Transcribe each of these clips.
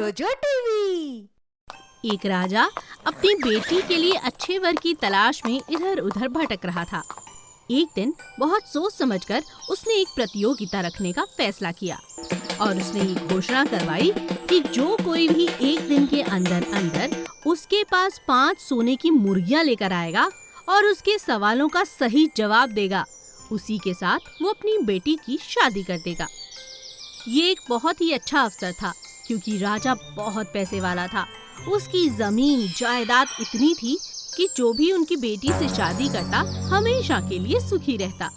जोजो टीवी। एक राजा अपनी बेटी के लिए अच्छे वर की तलाश में इधर उधर भटक रहा था। एक दिन बहुत सोच समझकर उसने एक प्रतियोगिता रखने का फैसला किया और उसने ये घोषणा करवाई कि जो कोई भी एक दिन के अंदर अंदर उसके पास 5 सोने की मुर्गियां लेकर आएगा और उसके सवालों का सही जवाब देगा, उसी के साथ वो अपनी बेटी की शादी कर देगा। ये एक बहुत ही अच्छा अवसर था क्योंकि राजा बहुत पैसे वाला था। उसकी जमीन जायदाद इतनी थी कि जो भी उनकी बेटी से शादी करता हमेशा के लिए सुखी रहता।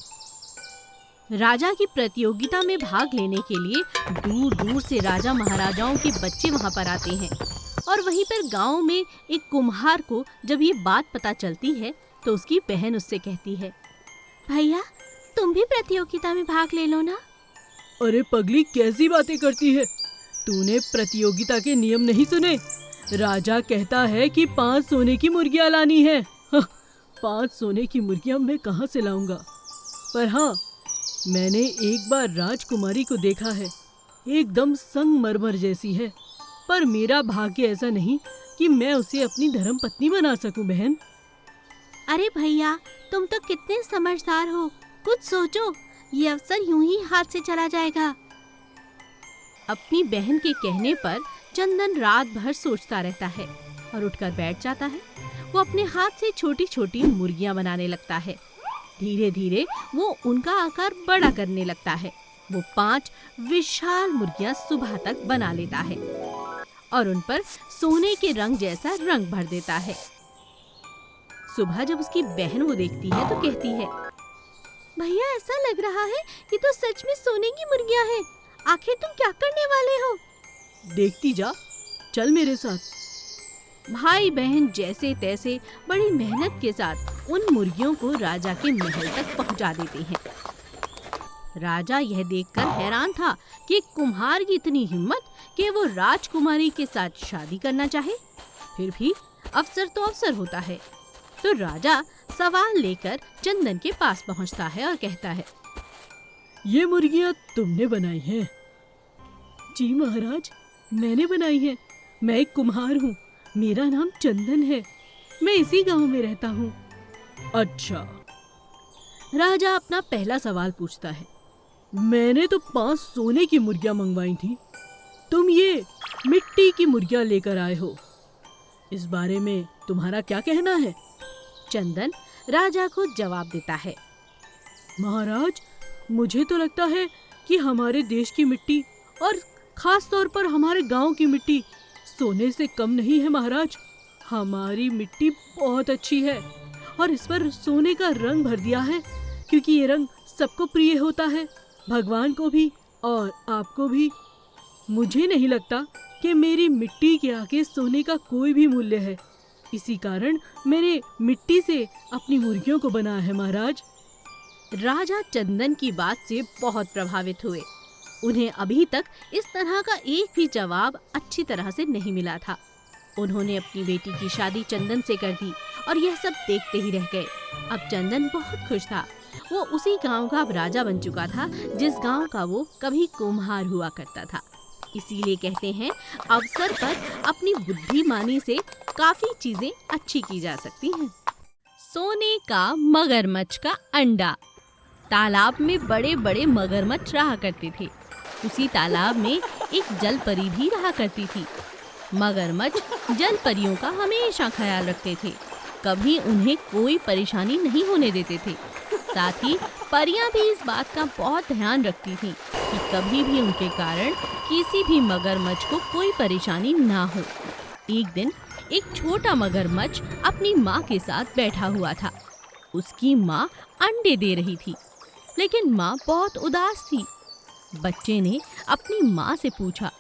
राजा की प्रतियोगिता में भाग लेने के लिए दूर दूर से राजा महाराजाओं के बच्चे वहां पर आते हैं और वहीं पर गांव में एक कुम्हार को जब ये बात पता चलती है तो उसकी बहन उससे कहती है, भैया तुम भी प्रतियोगिता में भाग ले लो ना। अरे पगली, कैसी बातें करती है? तूने प्रतियोगिता के नियम नहीं सुने? राजा कहता है कि 5 सोने की मुर्गियां लानी है। 5 सोने की मुर्गियां मैं कहाँ से लाऊंगा? पर हाँ, मैंने एक बार राजकुमारी को देखा है, एकदम संगमरमर जैसी है। पर मेरा भाग्य ऐसा नहीं कि मैं उसे अपनी धर्मपत्नी बना सकूं बहन। अरे भैया, तुम तो कितने समझदार हो, कुछ सोचो, ये अवसर यूं ही हाथ से चला जाएगा। अपनी बहन के कहने पर चंदन रात भर सोचता रहता है और उठकर बैठ जाता है। वो अपने हाथ से छोटी छोटी मुर्गियां बनाने लगता है। धीरे धीरे वो उनका आकार बड़ा करने लगता है। वो 5 विशाल मुर्गियां सुबह तक बना लेता है और उन पर सोने के रंग जैसा रंग भर देता है। सुबह जब उसकी बहन वो देखती है तो कहती है, भैया ऐसा लग रहा है कि तो सच में सोने की मुर्गियां हैं। आखिर तुम क्या करने वाले हो? देखती जा, चल मेरे साथ। भाई बहन जैसे तैसे बड़ी मेहनत के साथ उन मुर्गियों को राजा के महल तक पहुंचा देते हैं। राजा यह देखकर हैरान था कि कुम्हार की इतनी हिम्मत कि वो राजकुमारी के साथ शादी करना चाहे। फिर भी अवसर तो अवसर होता है। तो राजा सवाल लेकर चंदन के पास पहुंचता है और कहता है, ये मुर्गियां तुमने बनाई हैं? जी महाराज, मैंने बनाई हैं। मैं एक कुम्हार हूँ, मेरा नाम चंदन है, मैं इसी गांव में रहता हूँ। अच्छा। राजा अपना पहला सवाल पूछता है, मैंने तो 5 सोने की मुर्गियां मंगवाई थी, तुम ये मिट्टी की मुर्गियां लेकर आए हो, इस बारे में तुम्हारा क्या कहना है? चंदन राजा को जवाब देता है, महाराज, मुझे तो लगता है कि हमारे देश की मिट्टी और खास तौर पर हमारे गांव की मिट्टी सोने से कम नहीं है महाराज। हमारी मिट्टी बहुत अच्छी है और इस पर सोने का रंग भर दिया है क्योंकि ये रंग सबको प्रिय होता है, भगवान को भी और आपको भी। मुझे नहीं लगता कि मेरी मिट्टी के आगे सोने का कोई भी मूल्य है, इसी कारण मैंने मिट्टी से अपनी मुर्गियों को बनाया है महाराज। राजा चंदन की बात से बहुत प्रभावित हुए। उन्हें अभी तक इस तरह का एक भी जवाब अच्छी तरह से नहीं मिला था। उन्होंने अपनी बेटी की शादी चंदन से कर दी और यह सब देखते ही रह गए। अब चंदन बहुत खुश था। वो उसी गांव का अब राजा बन चुका था जिस गांव का वो कभी कुम्हार हुआ करता था। इसीलिए कहते हैं, अवसर पर अपनी बुद्धिमानी से काफी चीजें अच्छी की जा सकती हैं। सोने का मगरमच्छ का अंडा। तालाब में बड़े बड़े मगरमच्छ रहा करते थे। उसी तालाब में एक जल परी भी रहा करती थी। मगरमच्छ जल परियों का हमेशा ख्याल रखते थे, कभी उन्हें कोई परेशानी नहीं होने देते थे। साथ ही परियां भी इस बात का बहुत ध्यान रखती थीं कि कभी भी उनके कारण किसी भी मगरमच्छ को कोई परेशानी ना हो। एक दिन एक छोटा मगरमच्छ अपनी माँ के साथ बैठा हुआ था। उसकी माँ अंडे दे रही थी, लेकिन माँ बहुत उदास थी। बच्चे ने अपनी माँ से पूछा,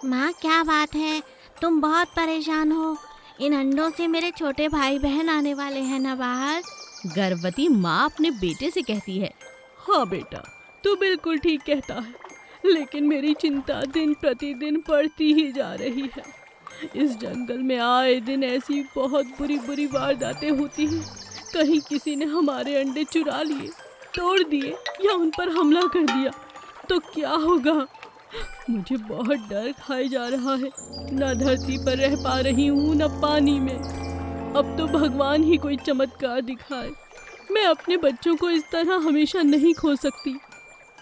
माँ क्या बात है, तुम बहुत परेशान हो? इन अंडों से मेरे छोटे भाई बहन आने वाले हैं ना बाहर। गर्भवती माँ अपने बेटे से कहती है, हाँ बेटा, तू बिल्कुल ठीक कहता है, लेकिन मेरी चिंता दिन प्रतिदिन बढ़ती ही जा रही है। इस जंगल में आए दिन ऐसी बहुत बुरी बुरी वारदातें होती हैं। कहीं किसी ने हमारे अंडे चुरा लिए, तोड़ दिए या उन पर हमला कर दिया तो क्या होगा? मुझे बहुत डर खाए जा रहा है। ना धरती पर रह पा रही हूँ न पानी में। अब तो भगवान ही कोई चमत्कार दिखाए। मैं अपने बच्चों को इस तरह हमेशा नहीं खो सकती।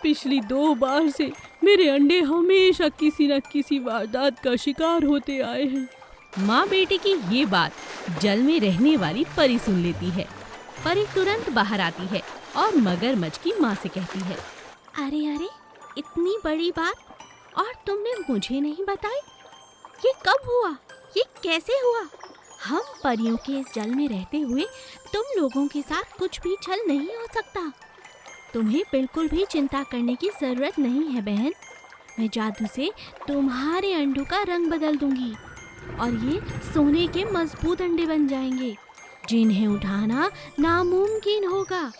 पिछली 2 बार से मेरे अंडे हमेशा किसी न किसी वारदात का शिकार होते आए हैं। माँ बेटे की ये बात जल में रहने वाली परी सुन लेती है। परी तुरंत बाहर आती है और मगरमच्छ की माँ से कहती है, अरे अरे, इतनी बड़ी बात और तुमने मुझे नहीं बताई? ये कब हुआ? ये कैसे हुआ? हम परियों के इस जल में रहते हुए तुम लोगों के साथ कुछ भी छल नहीं हो सकता। तुम्हें बिल्कुल भी चिंता करने की जरूरत नहीं है बहन। मैं जादू से तुम्हारे अंडों का रंग बदल दूंगी और ये सोने के मजबूत अंडे बन जाएंगे, जिन्हें उठाना नामुमकिन होगा।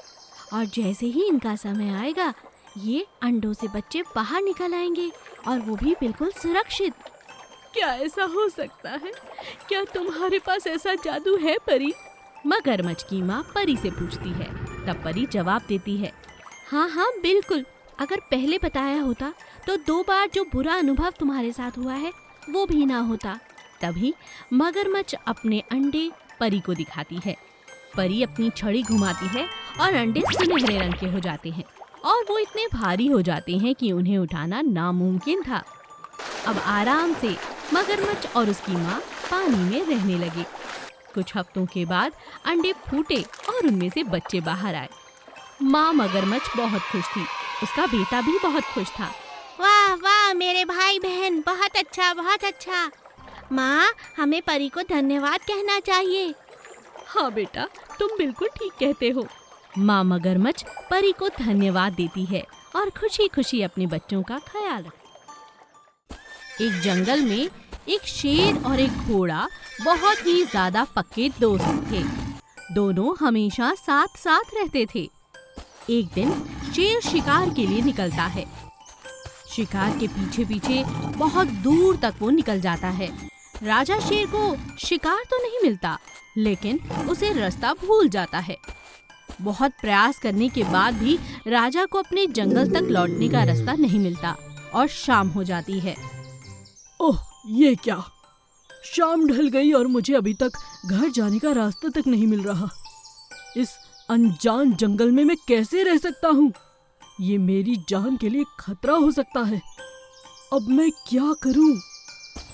और जैसे ही इनका समय आएगा, ये अंडों से बच्चे बाहर निकल आएंगे, और वो भी बिल्कुल सुरक्षित। क्या ऐसा हो सकता है? क्या तुम्हारे पास ऐसा जादू है परी? मगरमच्छ की माँ परी से पूछती है। तब परी जवाब देती है, हाँ हाँ बिल्कुल। अगर पहले बताया होता तो 2 बार जो बुरा अनुभव तुम्हारे साथ हुआ है वो भी ना होता। तभी मगरमच्छ अपने अंडे परी को दिखाती है। परी अपनी छड़ी घुमाती है और अंडे सुनहरे रंग के हो जाते हैं और वो इतने भारी हो जाते हैं कि उन्हें उठाना नामुमकिन था। अब आराम से मगरमच्छ और उसकी माँ पानी में रहने लगे। कुछ हफ्तों के बाद अंडे फूटे और उनमें से बच्चे बाहर आए। माँ मगरमच्छ बहुत खुश थी, उसका बेटा भी बहुत खुश था। वाह वाह मेरे भाई बहन, बहुत अच्छा बहुत अच्छा। माँ, हमें परी को धन्यवाद कहना चाहिए। हाँ बेटा, तुम बिल्कुल ठीक कहते हो। माँ मगरमच्छ परी को धन्यवाद देती है और खुशी खुशी अपने बच्चों का ख्याल रखती। एक जंगल में एक शेर और एक घोड़ा बहुत ही ज्यादा पक्के दोस्त थे। दोनों हमेशा साथ साथ रहते थे। एक दिन शेर शिकार के लिए निकलता है। शिकार के पीछे पीछे बहुत दूर तक वो निकल जाता है। राजा शेर को शिकार तो नहीं मिलता, लेकिन उसे रास्ता भूल जाता है। बहुत प्रयास करने के बाद भी राजा को अपने जंगल तक लौटने का रास्ता नहीं मिलता और शाम हो जाती है। ओह, ये क्या? शाम ढल गई और मुझे अभी तक घर जाने का रास्ता तक नहीं मिल रहा। इस अनजान जंगल में मैं कैसे रह सकता हूँ? ये मेरी जान के लिए खतरा हो सकता है। अब मैं क्या करूँ?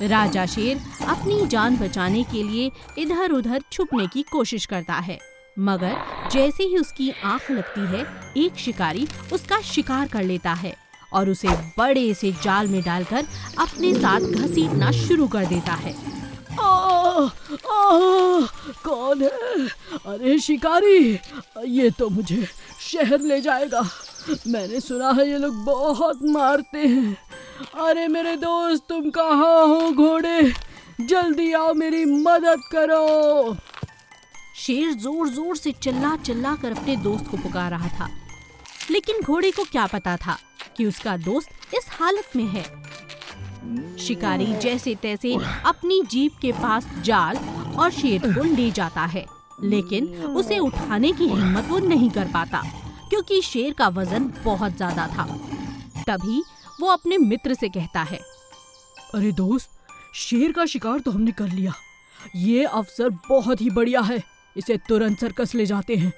राजा शेर अपनी जान बचाने के लिए इधर उधर छुपने की कोशिश करता है, मगर जैसे ही उसकी आंख लगती है, एक शिकारी उसका शिकार कर लेता है और उसे बड़े से जाल में डालकर अपने साथ घसीटना शुरू कर देता है। कौन है? अरे शिकारी, ये तो मुझे शहर ले जाएगा। मैंने सुना है ये लोग बहुत मारते हैं। अरे मेरे दोस्त, तुम कहाँ हो? घोड़े, जल्दी आओ, मेरी मदद करो। शेर जोर जोर से चिल्ला चिल्ला कर अपने दोस्त को पुकार रहा था, लेकिन घोड़े को क्या पता था कि उसका दोस्त इस हालत में है। शिकारी जैसे तैसे अपनी जीप के पास जाल और शेर को ले जाता है, लेकिन उसे उठाने की हिम्मत वो नहीं कर पाता क्योंकि शेर का वजन बहुत ज्यादा था। तभी वो अपने मित्र से कहता है, अरे दोस्त, शेर का शिकार तो हमने कर लिया। ये अवसर बहुत ही बढ़िया है। इसे तुरंत सर्कस ले जाते हैं।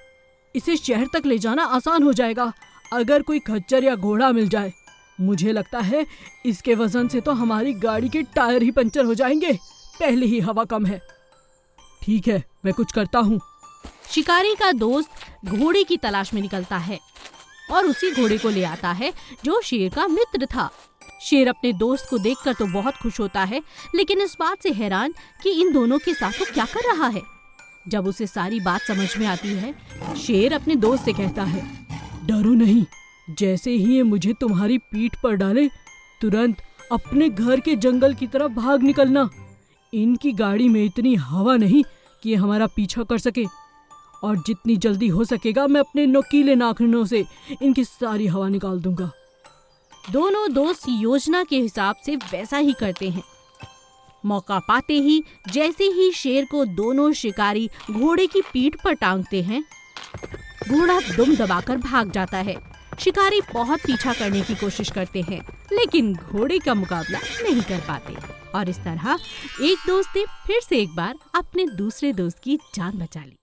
इसे शहर तक ले जाना आसान हो जाएगा अगर कोई खच्चर या घोड़ा मिल जाए। मुझे लगता है इसके वजन से तो हमारी गाड़ी के टायर ही पंचर हो जाएंगे। पहले ही हवा कम है। ठीक है, मैं कुछ करता हूँ। शिकारी का दोस्त घोड़े की तलाश में निकलता है और उसी घोड़े को ले आता है जो शेर का मित्र था। शेर अपने दोस्त को देखकर तो बहुत खुश होता है, लेकिन इस बात से हैरान कि इन दोनों के साथ वो क्या कर रहा है। जब उसे सारी बात समझ में आती है, शेर अपने दोस्त से कहता है, डरो नहीं, जैसे ही ये मुझे तुम्हारी पीठ पर डाले, तुरंत अपने घर के जंगल की तरफ भाग निकलना। इनकी गाड़ी में इतनी हवा नहीं कि ये हमारा पीछा कर सके, और जितनी जल्दी हो सकेगा मैं अपने नुकीले नाखूनों से इनकी सारी हवा निकाल दूंगा। दोनों दोस्त योजना के हिसाब से वैसा ही करते हैं। मौका पाते ही जैसे ही शेर को दोनों शिकारी घोड़े की पीठ पर टांगते हैं, घोड़ा दुम दबाकर भाग जाता है। शिकारी बहुत पीछा करने की कोशिश करते हैं, लेकिन घोड़े का मुकाबला नहीं कर पाते और इस तरह एक दोस्त ने फिर से एक बार अपने दूसरे दोस्त की जान बचा ली।